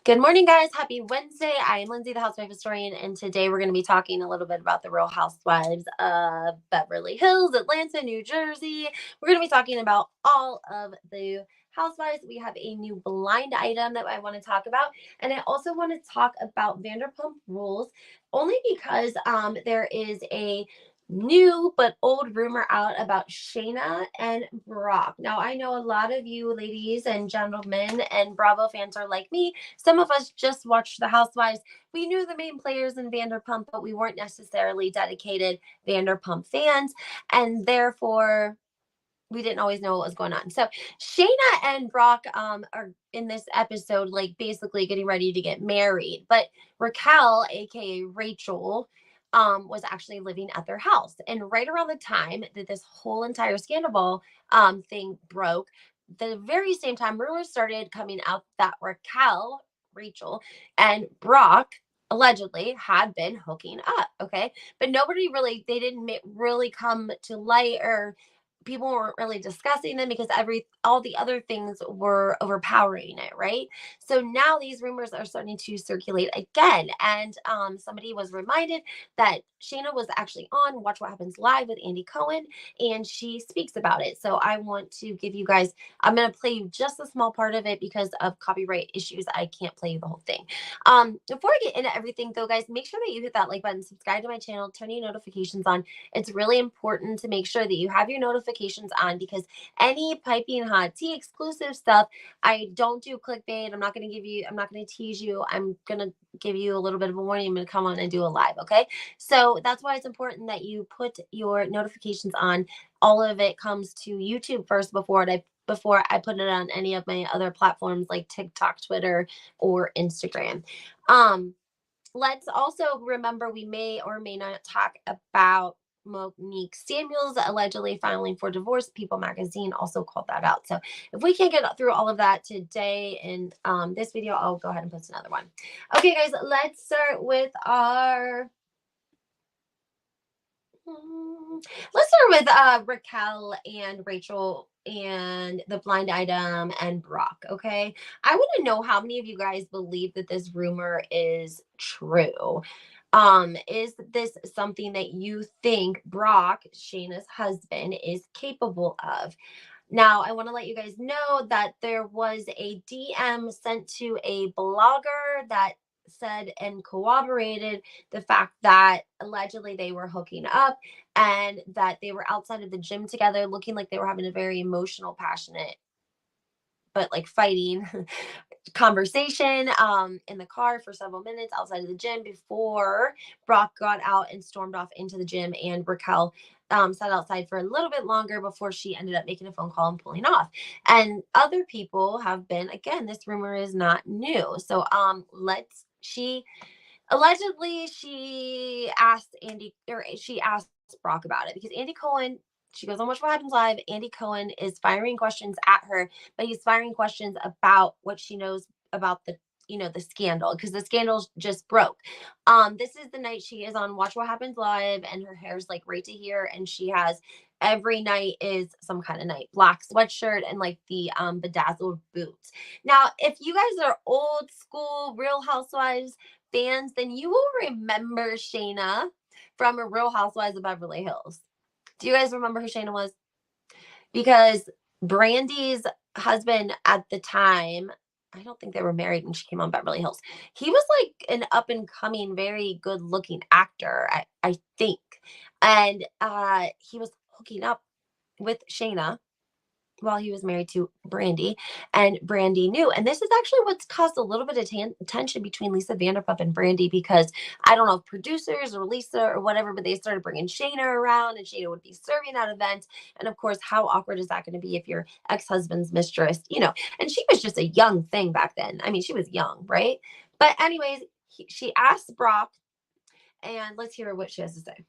Good morning, guys. Happy Wednesday. I am Lindsay, the housewife historian, and today we're going to be talking a little bit about the Real Housewives of Beverly Hills, Atlanta, New Jersey. We're going to be talking about all of the housewives. We have a new blind item that I want to talk about, and I also want to talk about Vanderpump Rules, only because there is a new but old rumor out about Shayna and Brock. Now, I know a lot of you ladies and gentlemen and Bravo fans are like me. Some of us just watched The Housewives. We knew the main players in Vanderpump, but we weren't necessarily dedicated Vanderpump fans. And therefore, we didn't always know what was going on. So Shayna and Brock are in this episode, like basically getting ready to get married. But Raquel, aka Rachel, was actually living at their house. And right around the time that this whole entire scandal thing broke, the very same time rumors started coming out that Rachel, and Brock allegedly had been hooking up. Okay. But nobody really, they didn't really come to light, or people weren't really discussing them because all the other things were overpowering it, right? So now these rumors are starting to circulate again, and somebody was reminded that Shayna was actually on Watch What Happens Live with Andy Cohen, and she speaks about it. So I want to give you guys, I'm going to play you just a small part of it because of copyright issues. I can't play you the whole thing. Before I get into everything though, guys, make sure that you hit that like button, subscribe to my channel, turn your notifications on. It's really important to make sure that you have your notifications on, because any piping hot tea exclusive stuff, I don't do clickbait. I'm not going to tease you. I'm going to give you a little bit of a warning. I'm going to come on and do a live. Okay. So that's why it's important that you put your notifications on. All of it comes to YouTube first before I put it on any of my other platforms like TikTok, Twitter, or Instagram. Let's also remember we may or may not talk about Monique Samuels allegedly filing for divorce. People magazine also called that out. So if we can't get through all of that today in this video, I'll go ahead and post another one. Okay, guys, let's start with Raquel and Rachel and the blind item and Brock. Okay. I want to know how many of you guys believe that this rumor is true. Is this something that you think Brock, Shayna's husband, is capable of? Now, I want to let you guys know that there was a DM sent to a blogger that said and corroborated the fact that allegedly they were hooking up and that they were outside of the gym together, looking like they were having a very emotional, passionate, but like fighting conversation in the car for several minutes outside of the gym before Brock got out and stormed off into the gym, and Raquel sat outside for a little bit longer before she ended up making a phone call and pulling off. And other people have been, again, this rumor is not new. So allegedly she asked Brock about it, because Andy Cohen, she goes on Watch What Happens Live. Andy Cohen is firing questions at her, but he's firing questions about what she knows about the scandal, because the scandal just broke. This is the night she is on Watch What Happens Live, and her hair's like right to here, and she has every night is some kind of night, black sweatshirt and like the bedazzled boots. Now, if you guys are old school Real Housewives fans, then you will remember Shayna from a Real Housewives of Beverly Hills. Do you guys remember who Shayna was? Because Brandy's husband at the time, I don't think they were married when she came on Beverly Hills. He was like an up and coming, very good looking actor, I think. And he was hooking up with Shayna while he was married to Brandy, and Brandy knew. And this is actually what's caused a little bit of tension between Lisa Vanderpump and Brandy, because I don't know if producers or Lisa or whatever, but they started bringing Shayna around, and Shayna would be serving at events. And of course, how awkward is that going to be if your ex-husband's mistress, and she was just a young thing back then. I mean, she was young, right? But anyways, she asked Brock, and let's hear what she has to say.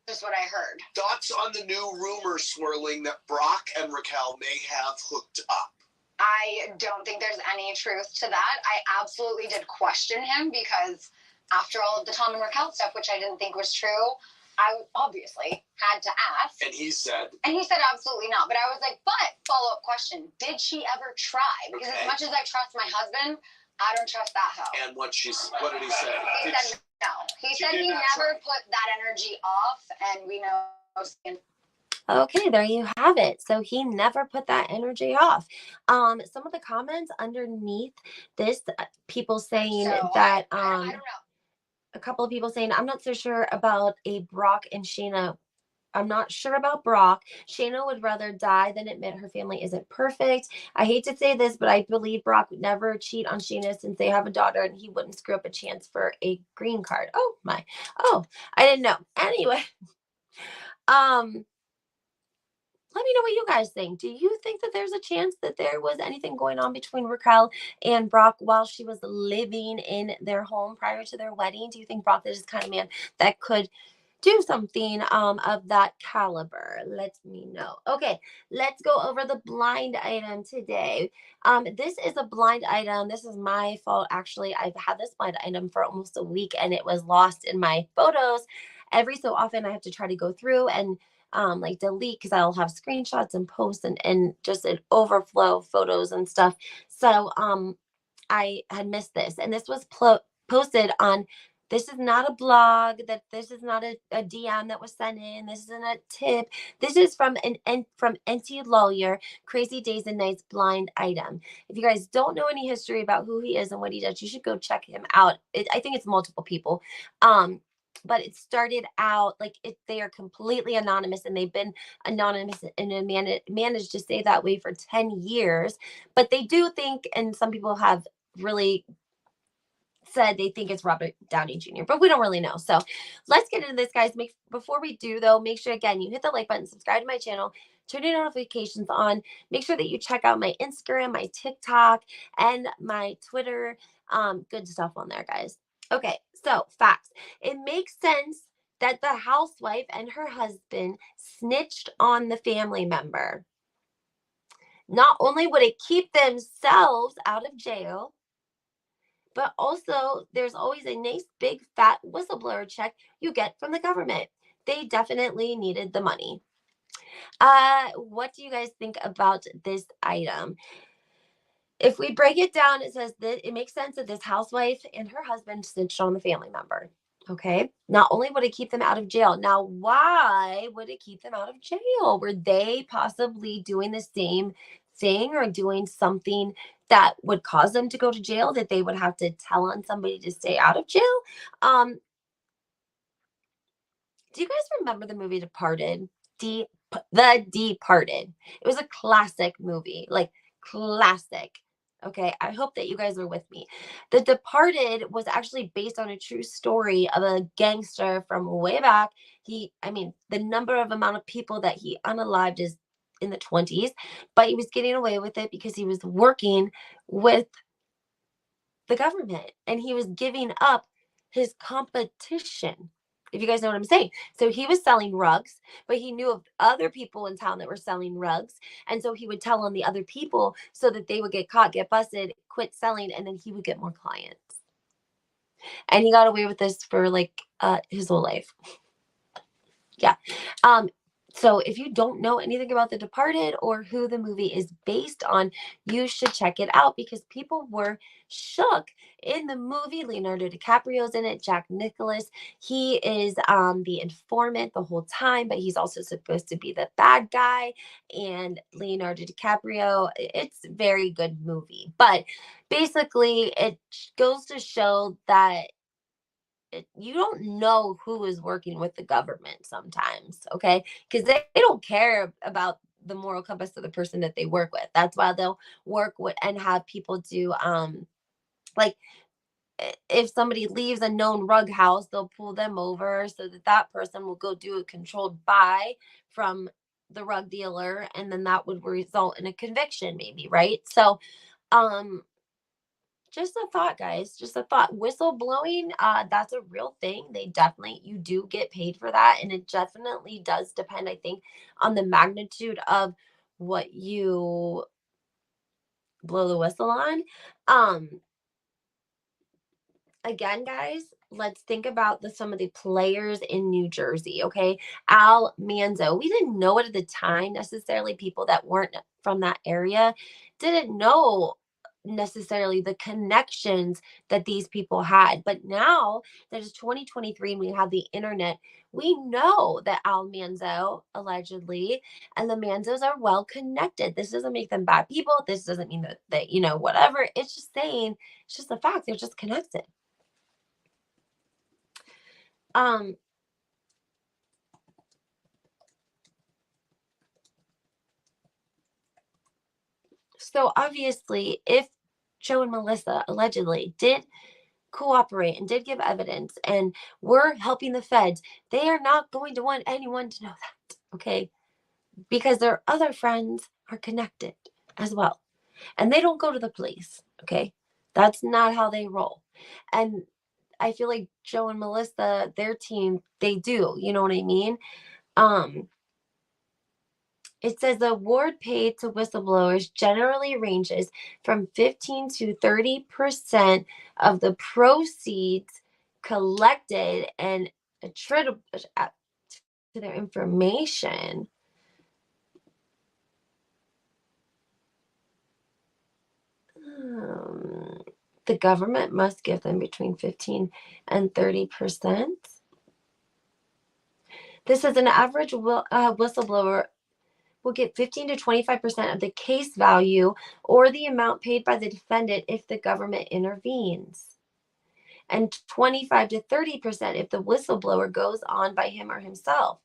Just what I heard. Thoughts on the new rumor swirling that Brock and Raquel may have hooked up? I don't think there's any truth to that. I absolutely did question him, because after all of the Tom and Raquel stuff, which I didn't think was true, I obviously had to ask. And he said absolutely not. But I was like, but follow-up question, did she ever try? Because as much as I trust my husband, I don't trust that hoe. And what did he say? He said no. He said he never put that energy off, and we know. Okay, there you have it. So he never put that energy off. Some of the comments underneath this, people saying that I don't know. A couple of people saying, I'm not so sure about a Brock and Shayna. I'm not sure about Brock. Shayna would rather die than admit her family isn't perfect. I hate to say this, but I believe Brock would never cheat on Shayna since they have a daughter and he wouldn't screw up a chance for a green card. Oh my. Oh, I didn't know. Anyway, let me know what you guys think. Do you think that there's a chance that there was anything going on between Raquel and Brock while she was living in their home prior to their wedding? Do you think Brock is this kind of man that could do something of that caliber? Let me know. Okay, let's go over the blind item today. This is a blind item. This is my fault, actually. I've had this blind item for almost a week and it was lost in my photos. Every so often I have to try to go through and like delete, because I'll have screenshots and posts and just an overflow of photos and stuff. So I had missed this, and this was posted on. This is not a blog. This is not a DM that was sent in. This isn't a tip. This is from from NT Lawyer. Crazy Days and Nights blind item. If you guys don't know any history about who he is and what he does, you should go check him out. I think it's multiple people. But it started out like they are completely anonymous, and they've been anonymous and managed to stay that way for 10 years. But they do think, and some people have really said they think it's Robert Downey Jr., but we don't really know. So let's get into this, guys. Before we do, though, make sure, again, you hit the like button, subscribe to my channel, turn your notifications on. Make sure that you check out my Instagram, my TikTok, and my Twitter. Good stuff on there, guys. Okay, so facts. It makes sense that the housewife and her husband snitched on the family member. Not only would it keep themselves out of jail, but also there's always a nice big fat whistleblower check you get from the government. They definitely needed the money. What do you guys think about this item? If we break it down, it says that it makes sense that this housewife and her husband snitched on the family member. Okay. Not only would it keep them out of jail. Now, why would it keep them out of jail? Were they possibly doing the same thing or doing something that would cause them to go to jail, that they would have to tell on somebody to stay out of jail? Do you guys remember the movie Departed? The Departed. It was a classic movie, like classic. Okay, I hope that you guys are with me. The Departed was actually based on a true story of a gangster from way back. The number of amount of people that he unalived is in the 20s, but he was getting away with it because he was working with the government and he was giving up his competition, if you guys know what I'm saying. So he was selling rugs, but he knew of other people in town that were selling rugs. And so he would tell on the other people so that they would get caught, get busted, quit selling, and then he would get more clients. And he got away with this for like his whole life. Yeah. So if you don't know anything about The Departed or who the movie is based on, you should check it out because people were shook in the movie. Leonardo DiCaprio's in it, Jack Nicholas. He is the informant the whole time, but he's also supposed to be the bad guy. And Leonardo DiCaprio, it's a very good movie. But basically, it goes to show that you don't know who is working with the government sometimes, okay? Because they don't care about the moral compass of the person that they work with. That's why they'll work with and have people do like if somebody leaves a known rug house, they'll pull them over so that that person will go do a controlled buy from the rug dealer, and then that would result in a conviction, maybe, right? So just a thought, guys. Just a thought. Whistleblowing, that's a real thing. You do get paid for that. And it definitely does depend, I think, on the magnitude of what you blow the whistle on. again, guys, let's think about some of the players in New Jersey. Okay, Al Manzo. We didn't know it at the time necessarily. People that weren't from that area didn't know necessarily the connections that these people had. But now that it's 2023 and we have the internet, we know that Al Manzo allegedly and the Manzos are well connected. This doesn't make them bad people. This doesn't mean that whatever. It's just saying, it's just a fact. They're just connected. Um, so obviously, if Joe and Melissa allegedly did cooperate and did give evidence and were helping the feds, they are not going to want anyone to know that, okay? Because their other friends are connected as well. And they don't go to the police, okay? That's not how they roll. And I feel like Joe and Melissa, their team, they do, you know what I mean? Um, It says the award paid to whistleblowers generally ranges from 15 to 30% of the proceeds collected and attributable to their information. The government must give them between 15 and 30%. This says an average whistleblower will get 15 to 25% of the case value or the amount paid by the defendant if the government intervenes, and 25 to 30% if the whistleblower goes on by him or himself.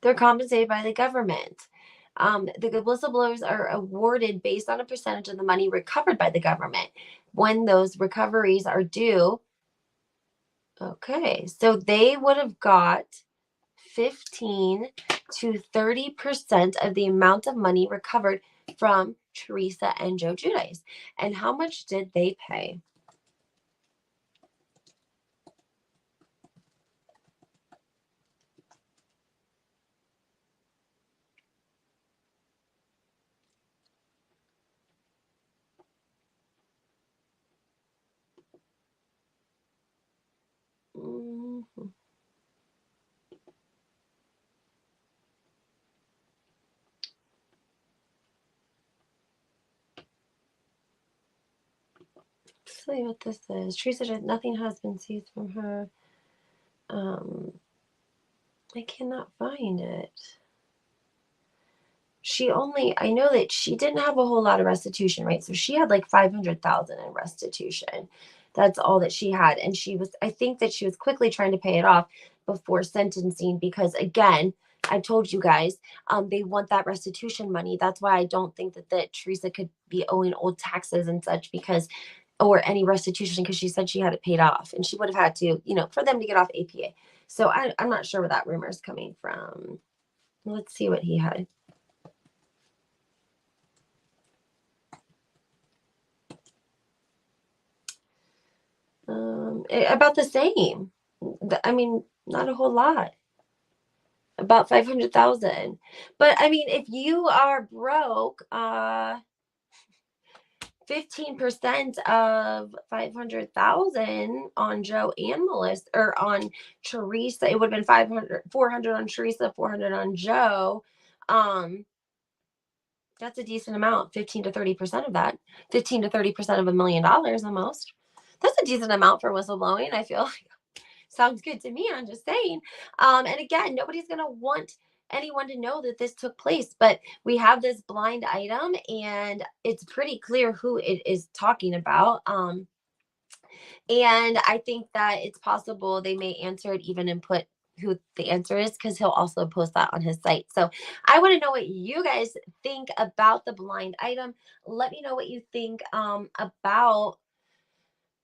They're compensated by the government. The whistleblowers are awarded based on a percentage of the money recovered by the government when those recoveries are due. Okay, so they would have got 15 to 30% of the amount of money recovered from Teresa and Joe Giudice. And how much did they pay? Mm-hmm. Let's see what this is. Teresa said nothing has been seized from her. I cannot find it. I know that she didn't have a whole lot of restitution, right? So she had like 500,000 in restitution. That's all that she had. And I think that she was quickly trying to pay it off before sentencing because, again, I told you guys, they want that restitution money. That's why I don't think that Teresa could be owing old taxes and such or any restitution, because she said she had it paid off and she would have had to, for them to get off APA. So I'm not sure where that rumor is coming from. Let's see what he had. About the same. I mean, not a whole lot. About 500,000. But I mean, if you are broke, 15% of 500,000 on Joe and Melissa, or on Teresa, it would have been 400 on Teresa, 400 on Joe. That's a decent amount. 15 to 30% of that. 15 to 30% of $1 million almost. That's a decent amount for whistleblowing, I feel like. Sounds good to me. I'm just saying. And again, nobody's going to want anyone to know that this took place, but we have this blind item and it's pretty clear who it is talking about. And I think that it's possible they may answer it even and put who the answer is, because he'll also post that on his site. So I want to know what you guys think about the blind item. Let me know what you think about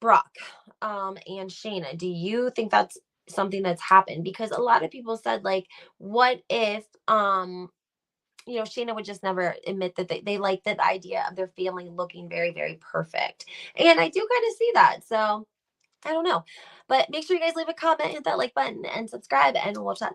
Brock and Shayna. Do you think that's something that's happened? Because a lot of people said, like, what if Shayna would just never admit that they like the idea of their family looking very, very perfect. And I do kind of see that. So I don't know. But make sure you guys leave a comment, hit that like button, and subscribe, and we'll chat